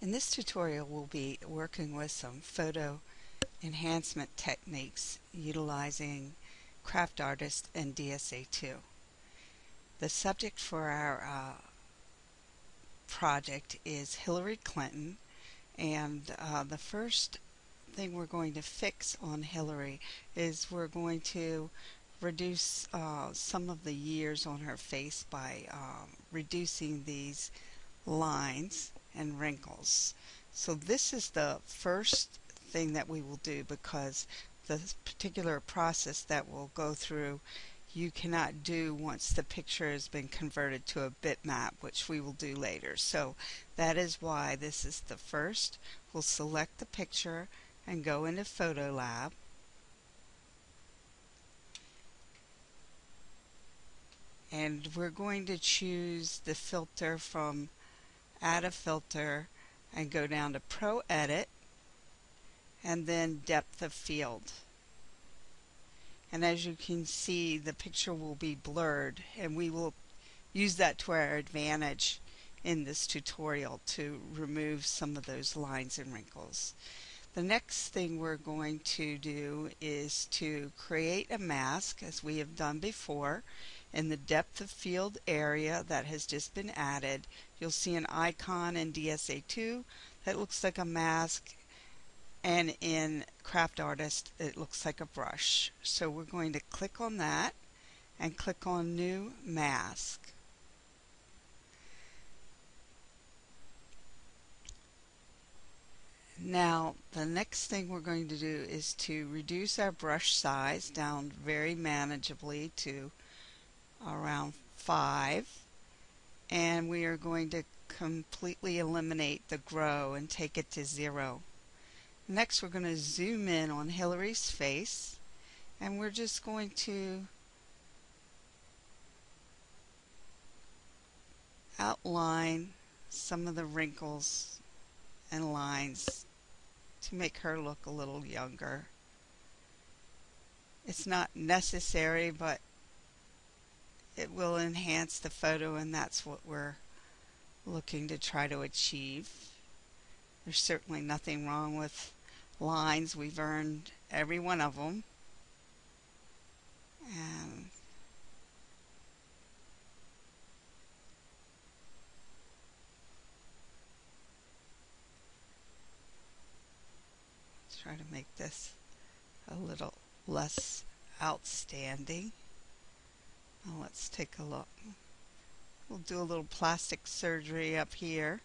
In this tutorial, we'll be working with some photo enhancement techniques utilizing Craft Artist and DSA2. The subject for our project is Hillary Clinton, and the first thing we're going to fix on Hillary is we're going to reduce some of the years on her face by reducing these lines and wrinkles. So this is the first thing that we will do, because the particular process that we'll go through you cannot do once the picture has been converted to a bitmap, which we will do later. So that is why this is the first. We'll select the picture and go into Photolab. And we're going to choose the filter from Add a Filter and go down to Pro Edit and then Depth of Field. And as you can see, the picture will be blurred, and we will use that to our advantage in this tutorial to remove some of those lines and wrinkles. The next thing we're going to do is to create a mask, as we have done before. In the depth of field area that has just been added, you'll see an icon in DSA2 that looks like a mask, and in Craft Artist it looks like a brush. So we're going to click on that and click on New Mask. Now the next thing we're going to do is to reduce our brush size down very manageably to around 5, and we are going to completely eliminate the grow and take it to 0. Next we're going to zoom in on Hillary's face, and we're just going to outline some of the wrinkles and lines to make her look a little younger. It's not necessary, but it will enhance the photo, and that's what we're looking to try to achieve. There's certainly nothing wrong with lines. We've earned every one of them. And try to make this a little less outstanding. Now let's take a look. We'll do a little plastic surgery up here.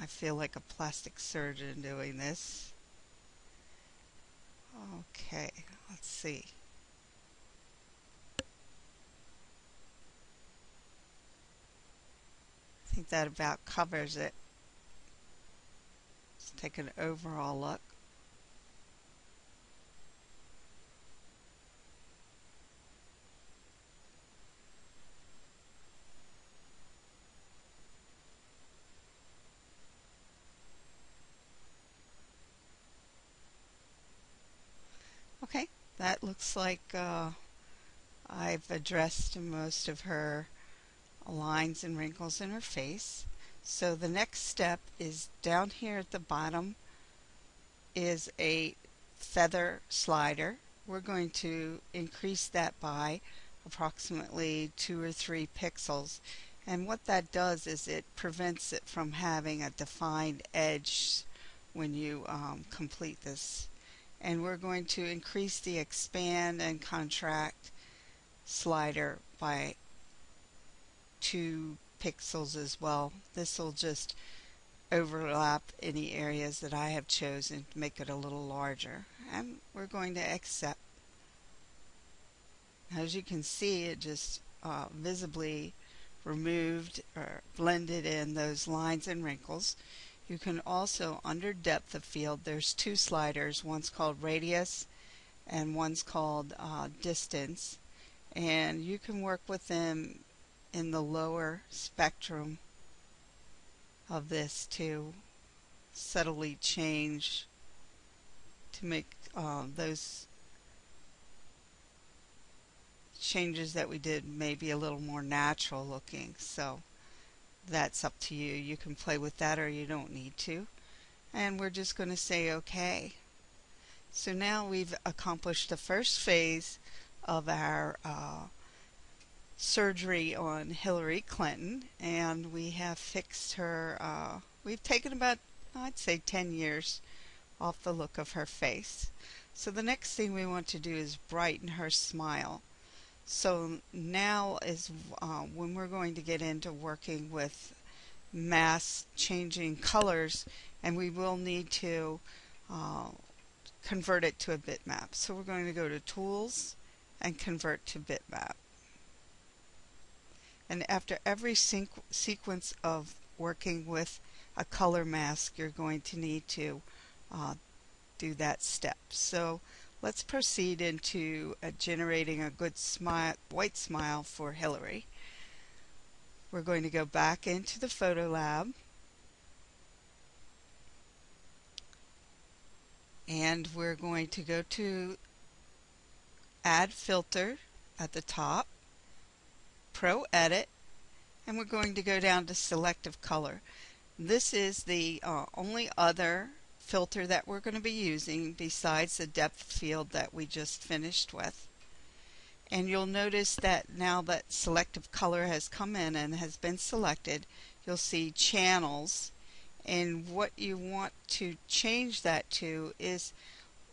I feel like a plastic surgeon doing this. Okay, let's see. I think that about covers it. Let's take an overall look. Okay, that looks like I've addressed most of her lines and wrinkles in her face. So the next step is down here at the bottom is a feather slider. We're going to increase that by approximately 2 or 3 pixels. And what that does is it prevents it from having a defined edge when you complete this. And we're going to increase the expand and contract slider by 2 pixels as well. This will just overlap any areas that I have chosen to make it a little larger. And we're going to accept. As you can see, it just visibly removed or blended in those lines and wrinkles. You can also, under depth of field, there's 2 sliders. One's called radius and one's called distance. And you can work with them in the lower spectrum of this to subtly change to make those changes that we did may be a little more natural looking, so that's up to you. You can play with that or you don't need to. And we're just going to say OK. So now we've accomplished the first phase of our surgery on Hillary Clinton, and we have fixed her. We've taken about, I'd say, 10 years off the look of her face. So the next thing we want to do is brighten her smile. So now is when we're going to get into working with mask changing colors, and we will need to convert it to a bitmap. So we're going to go to Tools and Convert to Bitmap. And after every sequence of working with a color mask, you're going to need to do that step. So let's proceed into generating a good white smile for Hillary. We're going to go back into the Photolab, and we're going to go to Add Filter at the top, Pro Edit, and we're going to go down to Selective Color. This is the only other filter that we're going to be using besides the depth field that we just finished with. And you'll notice that now that Selective Color has come in and has been selected, you'll see channels, and what you want to change that to is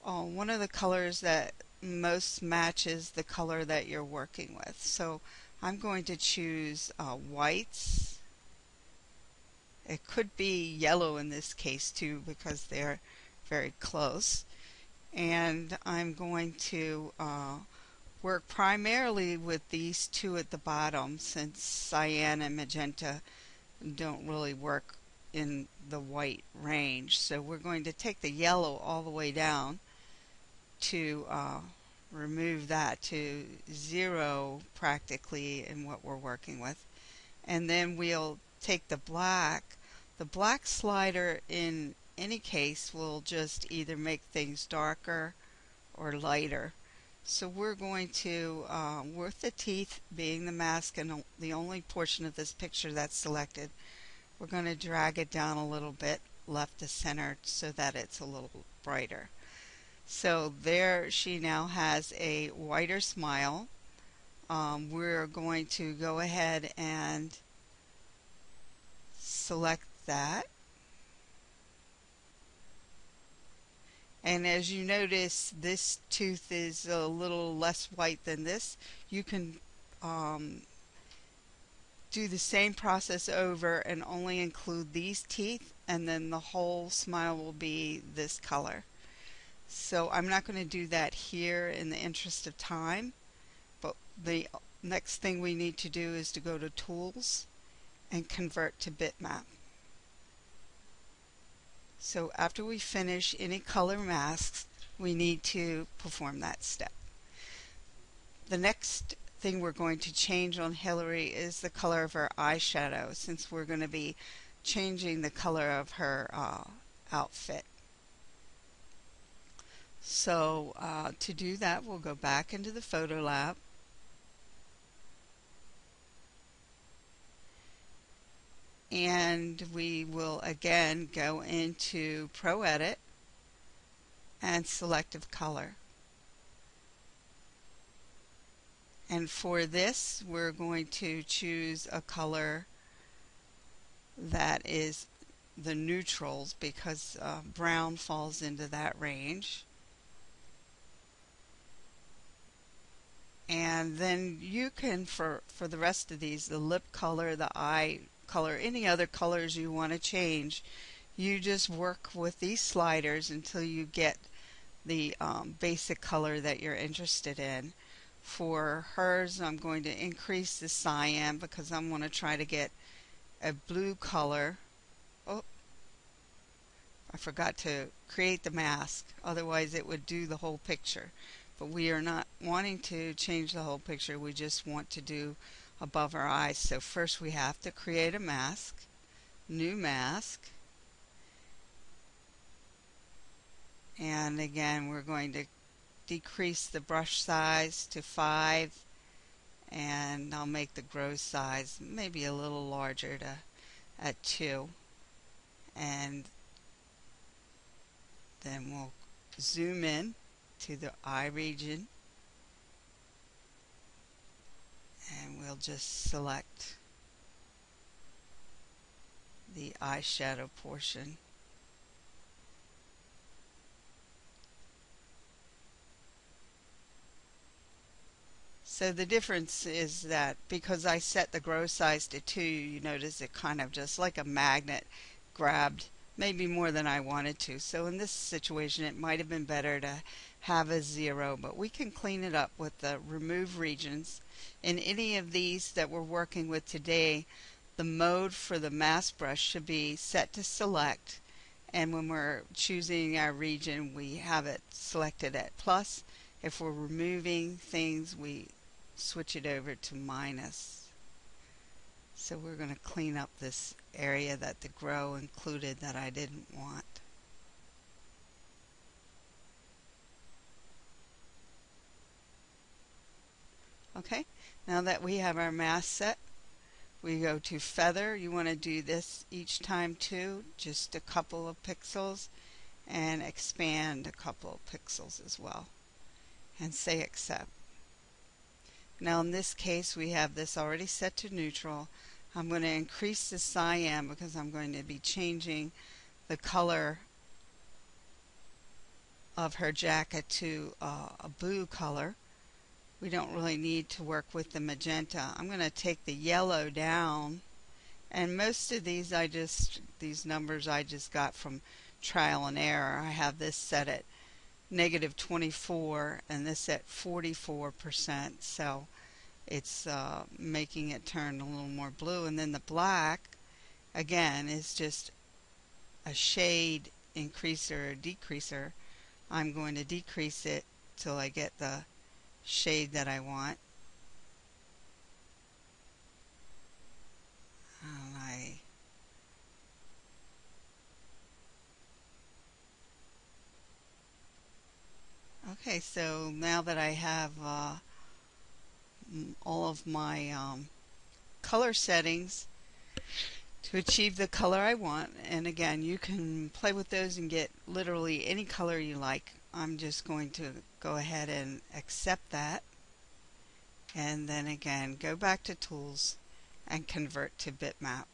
one of the colors that most matches the color that you're working with. So I'm going to choose whites. It could be yellow in this case too, because they're very close. And I'm going to work primarily with these two at the bottom, since cyan and magenta don't really work in the white range. So we're going to take the yellow all the way down to remove that to 0 practically in what we're working with. And then we'll take the black. The black slider in any case will just either make things darker or lighter. So we're going to, with the teeth being the mask and the only portion of this picture that's selected, we're going to drag it down a little bit left to center so that it's a little brighter. So there she now has a whiter smile. We're going to go ahead and select that. And as you notice, this tooth is a little less white than this. You can do the same process over and only include these teeth, and then the whole smile will be this color. So I'm not going to do that here in the interest of time, but the next thing we need to do is to go to Tools and Convert to Bitmap. So after we finish any color masks, we need to perform that step. The next thing we're going to change on Hillary is the color of her eyeshadow, since we're going to be changing the color of her outfit. So to do that, we'll go back into the Photolab, and we will again go into Pro Edit and Selective Color. And for this, we're going to choose a color that is the neutrals, because brown falls into that range. And then you can, for the rest of these, the lip color, the eye color, any other colors you want to change, you just work with these sliders until you get the basic color that you're interested in. For hers, I'm going to increase the cyan because I'm going to try to get a blue color. Oh, I forgot to create the mask, otherwise it would do the whole picture. But we are not wanting to change the whole picture, we just want to do above our eyes. So first we have to create a mask, new mask, and again we're going to decrease the brush size to 5, and I'll make the grow size maybe a little larger to at 2, and then we'll zoom in to the eye region, and we'll just select the eyeshadow portion. So the difference is that because I set the grow size to 2, you notice it kind of just like a magnet grabbed maybe more than I wanted to. So in this situation it might have been better to have a 0, but we can clean it up with the remove regions. In any of these that we're working with today, the mode for the mask brush should be set to select, and when we're choosing our region we have it selected at plus. If we're removing things, we switch it over to minus. So we're going to clean up this area that the grow included that I didn't want. Okay, now that we have our mask set, we go to feather. You want to do this each time too, just a couple of pixels, and expand a couple of pixels as well, and say accept. Now in this case we have this already set to neutral. I'm going to increase the cyan because I'm going to be changing the color of her jacket to a blue color. We don't really need to work with the magenta. I'm going to take the yellow down, and most of these numbers I just got from trial and error. I have this set at -24 and this at 44%, so it's making it turn a little more blue. And then the black again is just a shade increaser or decreaser. I'm going to decrease it till I get the shade that I want. And okay, so now that I have all of my color settings to achieve the color I want, and again you can play with those and get literally any color you like. I'm just going to go ahead and accept that, and then again go back to tools and convert to bitmap.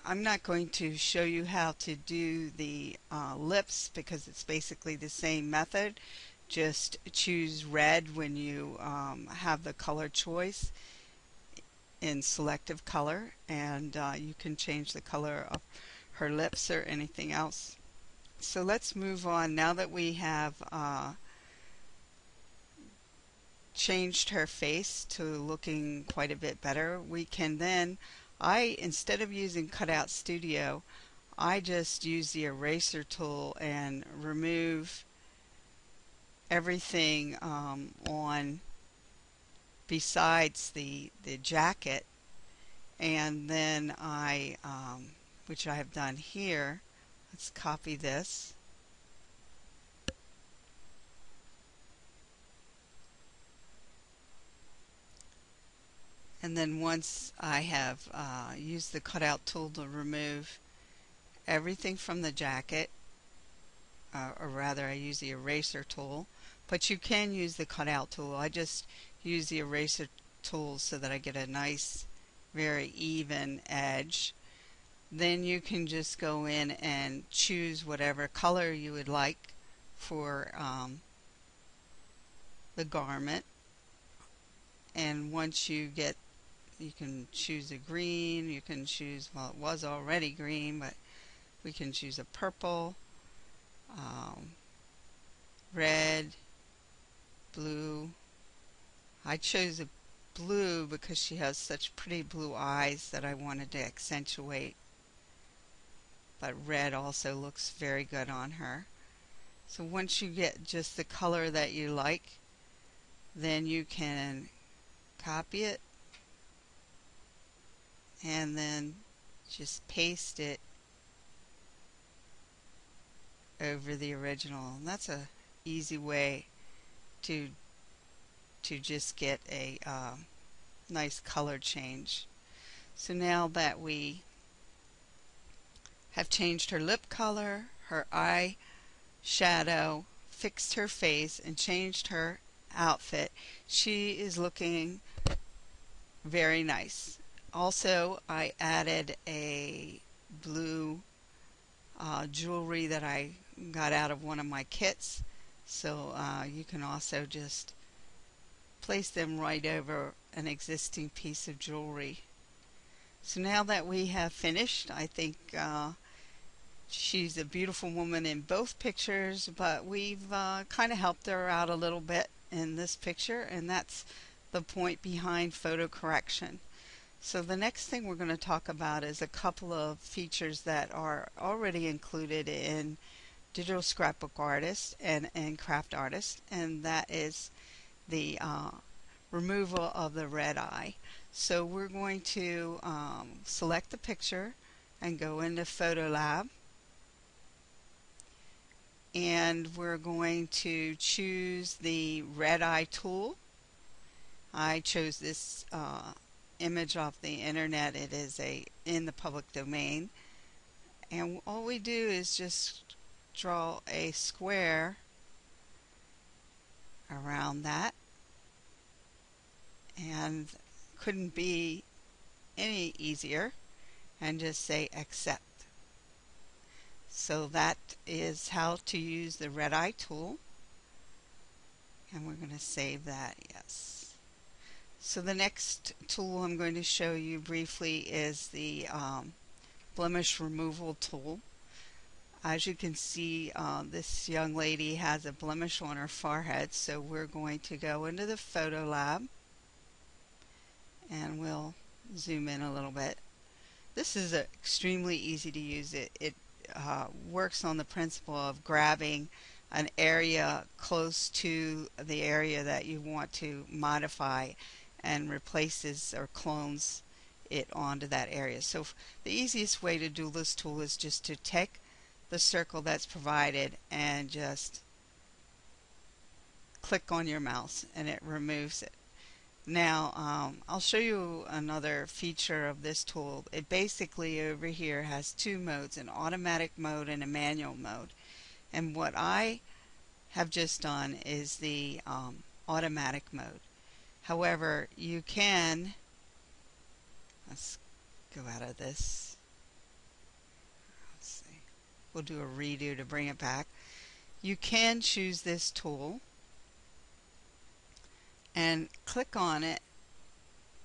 I'm not going to show you how to do the lips because it's basically the same method. Just choose red when you have the color choice in selective color, and you can change the color of her lips or anything else. So let's move on. Now that we have changed her face to looking quite a bit better, we can then, instead of using Cutout Studio, I just use the eraser tool and remove everything on besides the jacket, and then which I have done here, let's copy this, and then once I have used the cutout tool to remove everything from the jacket, or rather I use the eraser tool, but you can use the cutout tool. I just use the eraser tool so that I get a nice very even edge. Then you can just go in and choose whatever color you would like for the garment, and once you can choose a green, you can choose, well, it was already green, but we can choose a purple, red, blue. I chose a blue because she has such pretty blue eyes that I wanted to accentuate, but red also looks very good on her. So once you get just the color that you like, then you can copy it and then just paste it over the original. And that's a easy way to to just get a nice color change. So now that we have changed her lip color, her eye shadow, fixed her face, and changed her outfit, she is looking very nice. Also, I added a blue jewelry that I got out of one of my kits, so you can also just place them right over an existing piece of jewelry. So now that we have finished, I think she's a beautiful woman in both pictures, but we've kind of helped her out a little bit in this picture, and that's the point behind photo correction. So the next thing we're going to talk about is a couple of features that are already included in Digital Scrapbook Artist and Craft Artist, and that is the removal of the red eye. So we're going to select the picture and go into Photolab, and we're going to choose the red eye tool. I chose this image off the internet. It is in the public domain, and all we do is just draw a square around that, and couldn't be any easier, and just say accept. So that is how to use the red eye tool, and we're going to save that. Yes. So the next tool I'm going to show you briefly is the blemish removal tool. As you can see, this young lady has a blemish on her forehead, so we're going to go into the Photolab, and we'll zoom in a little bit. This is extremely easy to use. It works on the principle of grabbing an area close to the area that you want to modify and replaces or clones it onto that area. So the easiest way to do this tool is just to take the circle that's provided and just click on your mouse, and it removes it. Now I'll show you another feature of this tool. It basically over here has two modes, an automatic mode and a manual mode. And what I have just done is the automatic mode. However, you can, let's go out of this. Let's see. We'll do a redo to bring it back. You can choose this tool and click on it,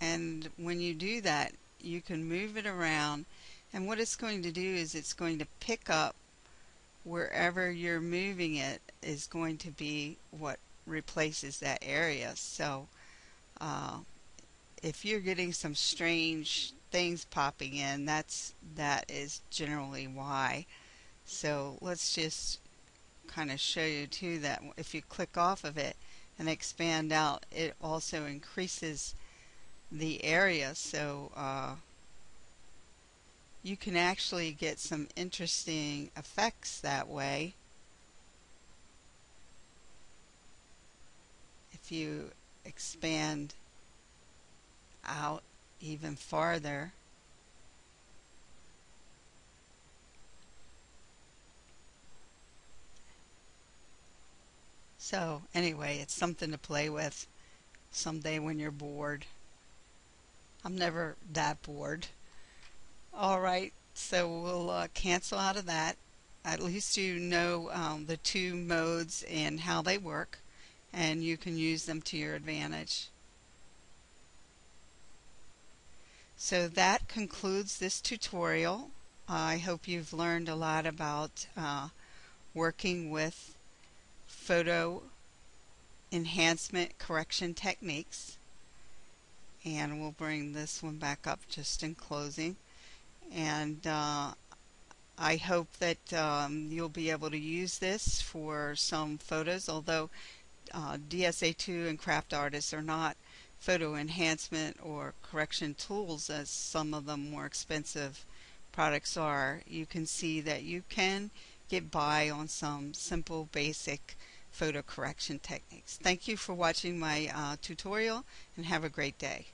and when you do that you can move it around, and what it's going to do is it's going to pick up wherever you're moving it is going to be what replaces that area. So if you're getting some strange things popping in, that is generally why. So let's just kind of show you too that if you click off of it and expand out, it also increases the area, so you can actually get some interesting effects that way. If you expand out even farther, so anyway, it's something to play with someday when you're bored. I'm never that bored. Alright, so we'll cancel out of that. At least you know the two modes and how they work, and you can use them to your advantage. So that concludes this tutorial. I hope you've learned a lot about working with photo enhancement correction techniques. And we'll bring this one back up just in closing. And I hope that you'll be able to use this for some photos, although DSA2 and Craft Artists are not photo enhancement or correction tools as some of the more expensive products are. You can see that you can get by on some simple basic photo correction techniques. Thank you for watching my tutorial, and have a great day.